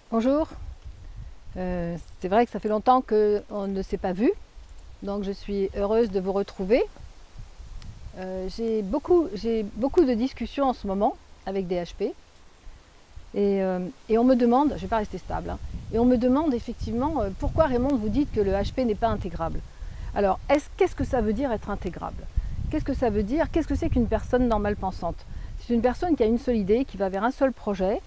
Bonjour, c'est vrai que ça fait longtemps qu'on ne s'est pas vu, donc je suis heureuse de vous retrouver. J'ai beaucoup de discussions en ce moment avec des HP et on me demande, je ne vais pas rester stable, hein, et on me demande effectivement pourquoi Raymond vous dites que le HP n'est pas intégrable. Alors qu'est-ce que ça veut dire être intégrable? Qu'est-ce que ça veut dire? Qu'est-ce que c'est qu'une personne normale pensante? C'est une personne qui a une seule idée, qui va vers un seul projet.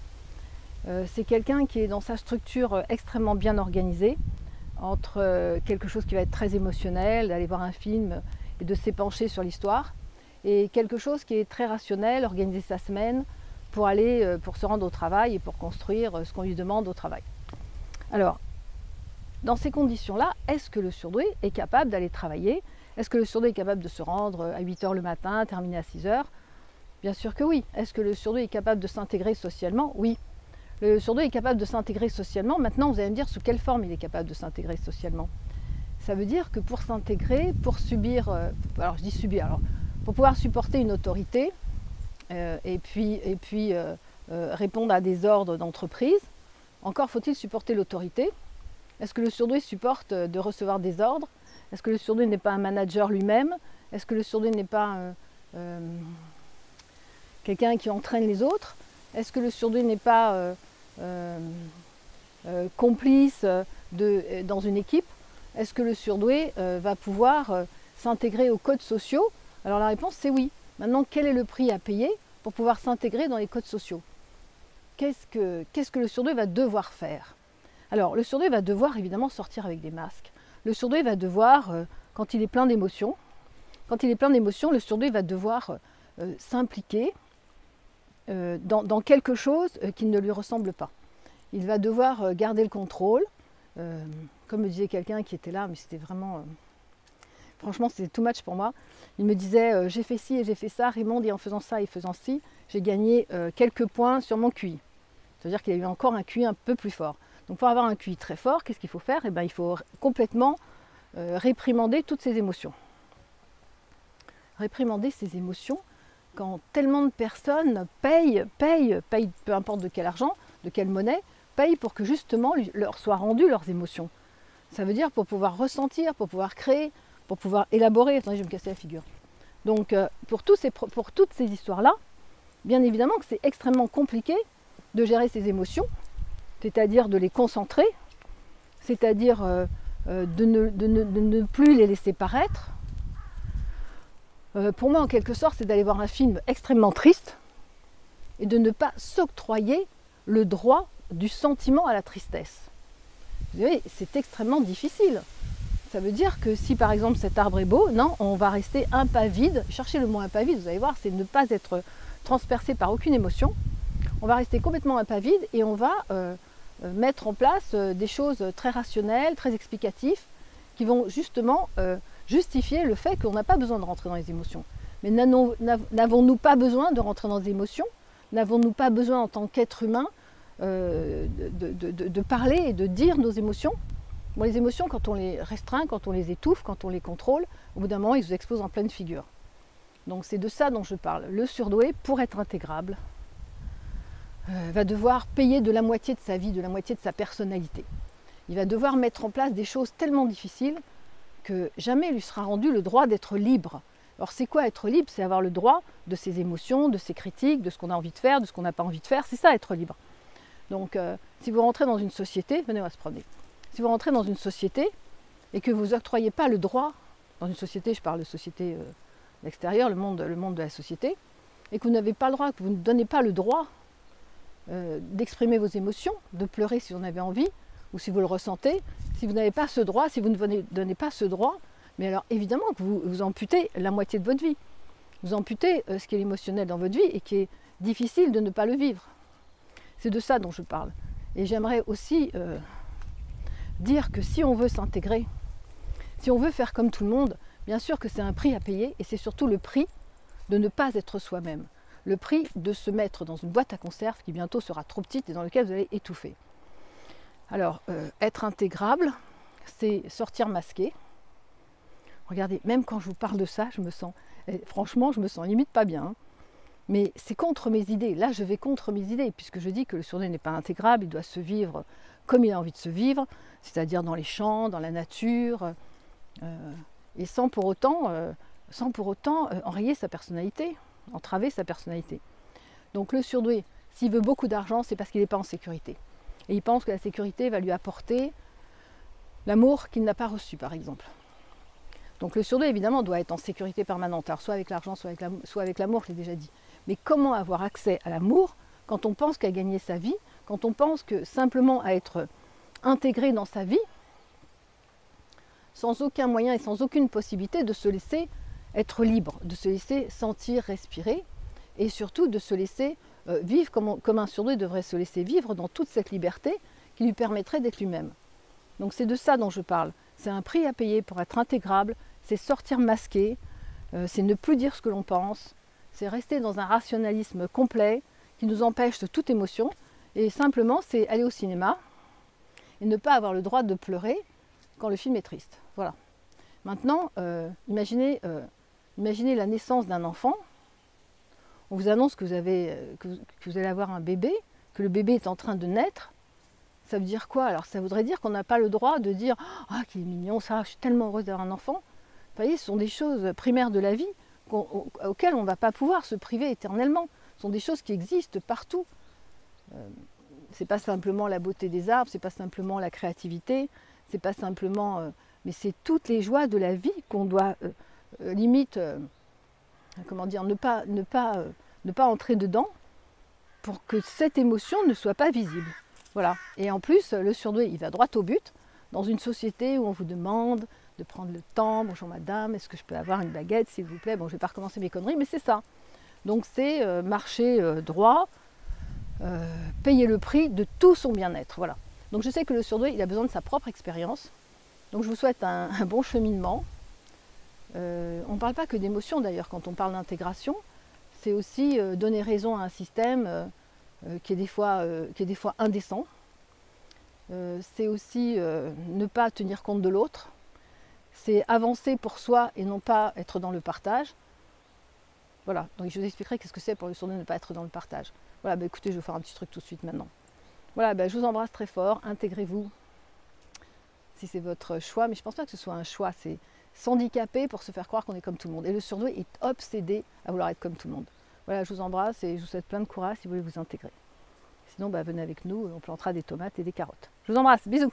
C'est quelqu'un qui est dans sa structure extrêmement bien organisée, entre quelque chose qui va être très émotionnel, d'aller voir un film et de s'épancher sur l'histoire, et quelque chose qui est très rationnel, organiser sa semaine pour se rendre au travail et pour construire ce qu'on lui demande au travail. Alors, dans ces conditions-là, est-ce que le surdoué est capable d'aller travailler? Est-ce que le surdoué est capable de se rendre à 8 h le matin, terminer à 6 h? Bien sûr que oui. Est-ce que le surdoué est capable de s'intégrer socialement? Oui. Le surdoué est capable de s'intégrer socialement. Maintenant, vous allez me dire sous quelle forme il est capable de s'intégrer socialement. Ça veut dire que pour s'intégrer, pour subir, alors je dis subir, alors pour pouvoir supporter une autorité et puis répondre à des ordres d'entreprise, encore faut-il supporter l'autorité. Est-ce que le surdoué supporte de recevoir des ordres? Est-ce que le surdoué n'est pas un manager lui-même? Est-ce que le surdoué n'est pas quelqu'un qui entraîne les autres? Est-ce que le surdoué n'est pas complice dans une équipe? Est-ce que le surdoué va pouvoir s'intégrer aux codes sociaux? Alors la réponse c'est oui. Maintenant, quel est le prix à payer pour pouvoir s'intégrer dans les codes sociaux? Qu'est-ce que le surdoué va devoir faire? Alors le surdoué va devoir évidemment sortir avec des masques. Le surdoué va devoir, quand il est plein d'émotions, le surdoué va devoir s'impliquer dans quelque chose qui ne lui ressemble pas. Il va devoir garder le contrôle, comme me disait quelqu'un qui était là, mais c'était vraiment... franchement, c'était too much pour moi. Il me disait, j'ai fait ci et j'ai fait ça, Raymond, et en faisant ça et faisant ci, j'ai gagné quelques points sur mon QI. C'est-à-dire qu'il y a eu encore un QI un peu plus fort. Donc pour avoir un QI très fort, qu'est-ce qu'il faut faire? Eh bien, il faut complètement réprimander toutes ces émotions. Réprimander ces émotions, quand tellement de personnes payent, peu importe de quel argent, de quelle monnaie, payent pour que justement leur soient rendues leurs émotions. Ça veut dire pour pouvoir ressentir, pour pouvoir créer, pour pouvoir élaborer. Attendez, je vais me casser la figure. Donc pour toutes ces histoires-là, bien évidemment que c'est extrêmement compliqué de gérer ces émotions, c'est-à-dire de les concentrer, c'est-à-dire de ne plus les laisser paraître. Pour moi, en quelque sorte, c'est d'aller voir un film extrêmement triste et de ne pas s'octroyer le droit du sentiment à la tristesse. Vous voyez, c'est extrêmement difficile. Ça veut dire que si par exemple cet arbre est beau, non, on va rester un pas vide. Cherchez le mot un pas vide, vous allez voir, c'est ne pas être transpercé par aucune émotion. On va rester complètement un pas vide et on va mettre en place des choses très rationnelles, très explicatives, qui vont justement justifier le fait qu'on n'a pas besoin de rentrer dans les émotions. Mais n'avons-nous pas besoin de rentrer dans les émotions? N'avons-nous pas besoin en tant qu'être humain de parler et de dire nos émotions? Bon, les émotions, quand on les restreint, quand on les étouffe, quand on les contrôle, au bout d'un moment, ils vous explosent en pleine figure. Donc c'est de ça dont je parle. Le surdoué, pour être intégrable, va devoir payer de la moitié de sa vie, de la moitié de sa personnalité. Il va devoir mettre en place des choses tellement difficiles que jamais lui sera rendu le droit d'être libre. Alors c'est quoi être libre? C'est avoir le droit de ses émotions, de ses critiques, de ce qu'on a envie de faire, de ce qu'on n'a pas envie de faire. C'est ça être libre. Donc si vous rentrez dans une société, venez on va se promener. Si vous rentrez dans une société et que vous n'octroyez pas le droit, dans une société, je parle de société extérieure, le monde de la société, et que vous n'avez pas le droit, que vous ne donnez pas le droit d'exprimer vos émotions, de pleurer si vous en avez envie, ou si vous le ressentez, si vous n'avez pas ce droit, si vous ne donnez pas ce droit, mais alors évidemment que vous amputez la moitié de votre vie. Vous amputez ce qui est émotionnel dans votre vie et qui est difficile de ne pas le vivre. C'est de ça dont je parle. Et j'aimerais aussi dire que si on veut s'intégrer, si on veut faire comme tout le monde, bien sûr que c'est un prix à payer et c'est surtout le prix de ne pas être soi-même. Le prix de se mettre dans une boîte à conserve qui bientôt sera trop petite et dans laquelle vous allez étouffer. Alors, être intégrable, c'est sortir masqué. Regardez, même quand je vous parle de ça, franchement, je me sens limite pas bien. Hein. Mais c'est contre mes idées. Là, je vais contre mes idées, puisque je dis que le surdoué n'est pas intégrable, il doit se vivre comme il a envie de se vivre, c'est-à-dire dans les champs, dans la nature, et sans pour autant enrayer sa personnalité, entraver sa personnalité. Donc le surdoué, s'il veut beaucoup d'argent, c'est parce qu'il n'est pas en sécurité. Et il pense que la sécurité va lui apporter l'amour qu'il n'a pas reçu, par exemple. Donc le surdoué, évidemment, doit être en sécurité permanente, alors soit avec l'argent, soit avec l'amour, je l'ai déjà dit. Mais comment avoir accès à l'amour quand on pense qu'à gagner sa vie, quand on pense que simplement à être intégré dans sa vie, sans aucun moyen et sans aucune possibilité de se laisser être libre, de se laisser sentir, respirer, et surtout de se laisser vivre comme un surdoué devrait se laisser vivre dans toute cette liberté qui lui permettrait d'être lui-même. Donc c'est de ça dont je parle. C'est un prix à payer pour être intégrable, c'est sortir masqué, c'est ne plus dire ce que l'on pense, c'est rester dans un rationalisme complet qui nous empêche de toute émotion, et simplement c'est aller au cinéma et ne pas avoir le droit de pleurer quand le film est triste. Voilà. Maintenant, imaginez la naissance d'un enfant. On vous annonce que vous allez avoir un bébé, que le bébé est en train de naître. Ça veut dire quoi? Alors ça voudrait dire qu'on n'a pas le droit de dire « Ah, qu'il est mignon, ça, je suis tellement heureuse d'avoir un enfant ». Vous voyez, ce sont des choses primaires de la vie auxquelles on ne va pas pouvoir se priver éternellement. Ce sont des choses qui existent partout. C'est pas simplement la beauté des arbres, c'est pas simplement la créativité, c'est pas simplement... mais c'est toutes les joies de la vie qu'on doit limite, comment dire, ne pas entrer dedans pour que cette émotion ne soit pas visible. Voilà. Et en plus, le surdoué, il va droit au but, dans une société où on vous demande de prendre le temps. Bonjour madame, est-ce que je peux avoir une baguette s'il vous plaît? Bon, je ne vais pas recommencer mes conneries, mais c'est ça. Donc c'est marcher droit, payer le prix de tout son bien-être. Voilà. Donc je sais que le surdoué, il a besoin de sa propre expérience. Donc je vous souhaite un bon cheminement. On ne parle pas que d'émotions d'ailleurs quand on parle d'intégration. C'est aussi donner raison à un système qui est des fois indécent. C'est aussi ne pas tenir compte de l'autre. C'est avancer pour soi et non pas être dans le partage. Voilà, donc je vous expliquerai qu'est-ce que c'est pour le surdoué ne pas être dans le partage. Voilà, bah écoutez, je vais vous faire un petit truc tout de suite maintenant. Voilà, bah je vous embrasse très fort, intégrez-vous si c'est votre choix, mais je ne pense pas que ce soit un choix, c'est s'handicaper pour se faire croire qu'on est comme tout le monde. Et le surdoué est obsédé à vouloir être comme tout le monde. Voilà, je vous embrasse et je vous souhaite plein de courage si vous voulez vous intégrer. Sinon, bah, venez avec nous, on plantera des tomates et des carottes. Je vous embrasse, bisous!